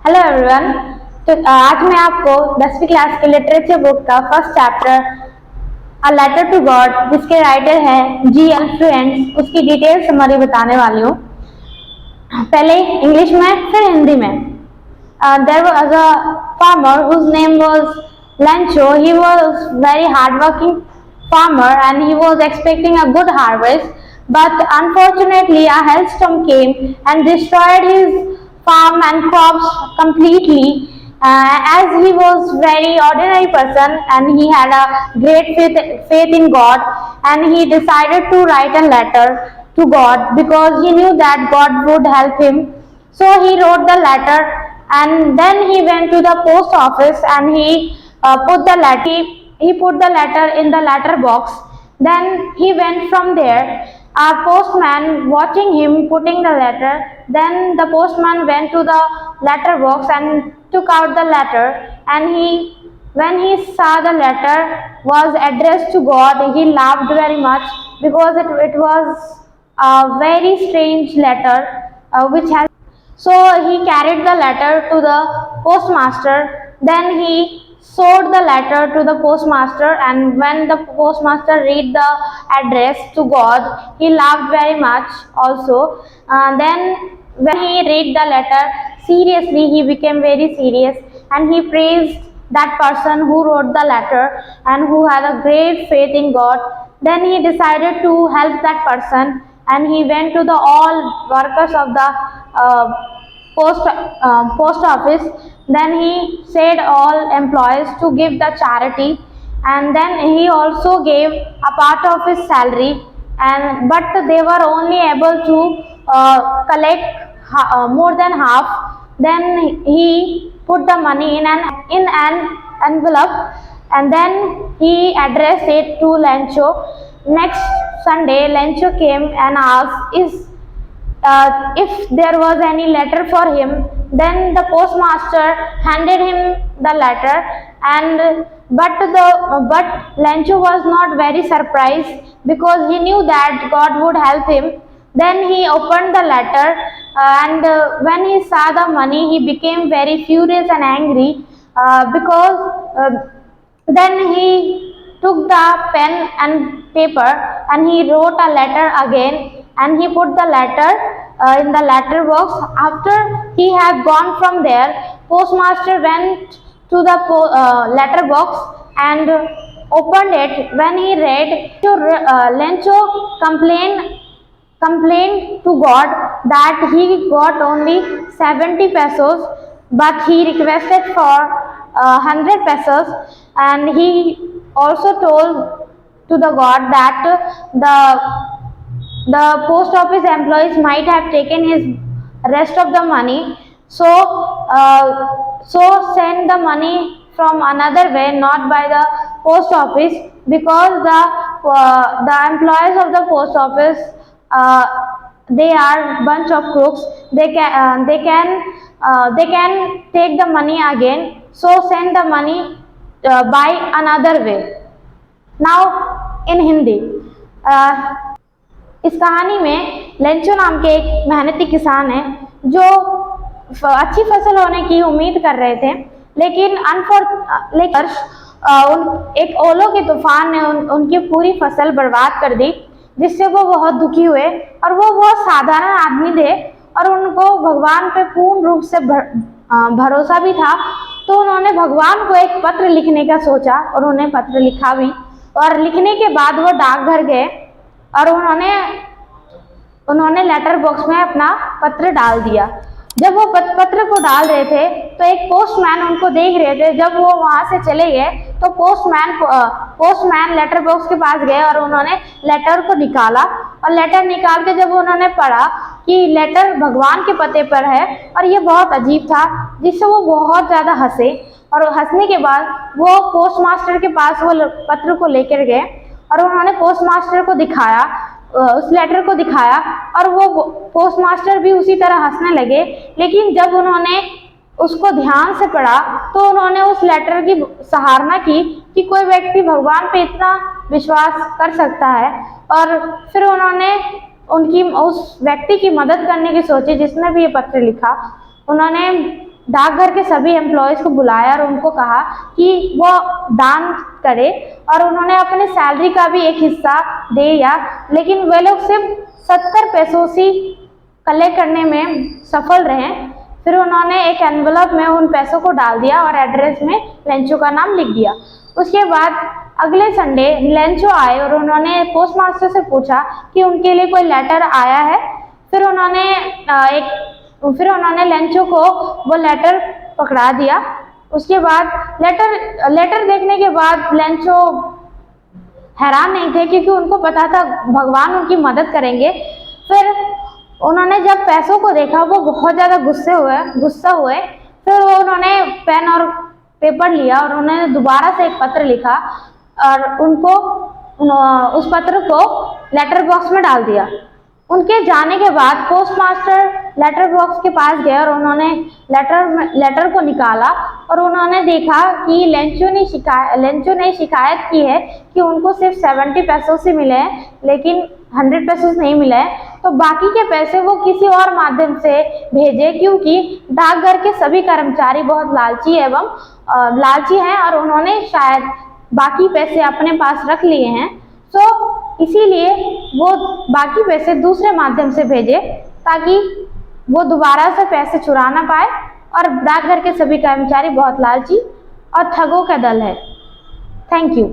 Hello everyone. तो आज मैं आपको 10वीं क्लास के लिटरेचर बुक का first chapter a letter to God जिसके राइटर हैं जी.एल. फ्लुएंस उसकी डिटेल समरी बताने वाली हूँ। पहले इंग्लिश में फिर हिंदी में। There was a farmer whose name was Lencho. He was very hardworking farmer and he was expecting a good harvest, but unfortunately a hailstorm came and destroyed his farm and crops completely. As he was very ordinary person and he had a great faith in God, and he decided to write a letter to God because he knew that God would help him. So he wrote the letter and then he went to the post office and he put the letter in the letter box. Then he went from there. Our postman watching him putting the letter. Then the postman went to the letter box and took out the letter. And when he saw the letter was addressed to God, he laughed very much because it was a very strange letter which has. So he carried the letter to the postmaster. Then he showed the letter to the postmaster, and when the postmaster read the address to God, he laughed very much also. Then when he read the letter seriously, he became very serious and he praised that person who wrote the letter and who had a great faith in God. Then he decided to help that person and he went to the all workers of the post office. Then he said all employees to give the charity, and then he also gave a part of his salary, and but they were only able to collect more than half. Then he put the money in an envelope and then he addressed it to Lencho. Next Sunday, Lencho came and asked if there was any letter for him. Then the postmaster handed him the letter, and but Lencho was not very surprised because he knew that God would help him. Then he opened the letter, and when he saw the money, he became very furious and angry because then he took the pen and paper and he wrote a letter again and he put the letter in the letter box. After he had gone from there, postmaster went to the letter box and opened it. When he read, Lencho complained to God that he got only 70 pesos, but he requested for 100 pesos, and he also told to the God that the post office employees might have taken his rest of the money. So send the money from another way, not by the post office, because the employees of the post office they are bunch of crooks. They can take the money again. So send the money by another way. Now in Hindi. इस कहानी में Lencho नाम के एक मेहनती किसान हैं जो अच्छी फसल होने की उम्मीद कर रहे थे, लेकिन एक ओलों के तूफान ने उनकी पूरी फसल बर्बाद कर दी, जिससे वो बहुत दुखी हुए। और वो बहुत साधारण आदमी थे और उनको भगवान पे पूर्ण रूप से भरोसा भी था। तो उन्होंने भगवान को एक पत्र लिखने का सोचा और उन्होंने पत्र लिखा भी, और लिखने के बाद वो डाकघर गए और उन्होंने लेटर बॉक्स में अपना पत्र डाल दिया। जब वो पत्र को डाल रहे थे तो एक पोस्टमैन उनको देख रहे थे। जब वो वहां से चले गए तो पोस्टमैन लेटर बॉक्स के पास गए और उन्होंने लेटर को निकाला, और लेटर निकाल के जब उन्होंने पढ़ा कि लेटर भगवान के पते पर है, और ये बहुत अजीब था, जिससे वो बहुत ज़्यादा हंसे। और हंसने के बाद वो पोस्टमास्टर के पास वो पत्र को लेकर गए और उन्होंने पोस्टमास्टर को दिखाया, उस लेटर को दिखाया, और वो पोस्टमास्टर भी उसी तरह हंसने लगे। लेकिन जब उन्होंने उसको ध्यान से पढ़ा तो उन्होंने उस लेटर की सराहना की कि कोई व्यक्ति भगवान पे इतना विश्वास कर सकता है, और फिर उन्होंने उस व्यक्ति की मदद करने की सोची जिसने भी ये पत्र लिखा। उन्होंने डाकघर के सभी एम्प्लॉयज़ को बुलाया और उनको कहा कि वो दान करे, और उन्होंने अपने सैलरी का भी एक हिस्सा दिया, लेकिन वे लोग सिर्फ 70 पैसों से कलेक्ट करने में सफल रहे। फिर उन्होंने एक एनवलप में उन पैसों को डाल दिया और एड्रेस में लेंचो का नाम लिख दिया। उसके बाद अगले संडे लेंचो आए और उन्होंने पोस्टमास्टर से पूछा कि उनके लिए कोई लेटर आया है। फिर उन्होंने लेंचो को वो लेटर पकड़ा दिया। उसके बाद लेटर देखने के बाद लेंचो हैरान नहीं थे, क्योंकि उनको पता था भगवान उनकी मदद करेंगे। फिर उन्होंने जब पैसों को देखा वो बहुत ज़्यादा गुस्सा हुए। फिर उन्होंने पेन और पेपर लिया और उन्होंने दोबारा से एक पत्र लिखा और उस पत्र को लेटर बॉक्स में डाल दिया। उनके जाने के बाद पोस्टमास्टर लेटर बॉक्स के पास गए और उन्होंने लेटर को निकाला और उन्होंने देखा कि लेंचो ने शिकायत की है कि उनको सिर्फ 70 पैसों से मिले हैं, लेकिन 100 पैसों से नहीं मिले हैं। तो बाकी के पैसे वो किसी और माध्यम से भेजे, क्योंकि डाकघर के सभी कर्मचारी बहुत लालची हैं और उन्होंने शायद बाकी पैसे अपने पास रख लिए हैं। इसीलिए वो बाकी पैसे दूसरे माध्यम से भेजे, ताकि वो दोबारा से पैसे चुरा ना पाए। और डाकघर के सभी कर्मचारी बहुत लालची और ठगों का दल है। Thank you.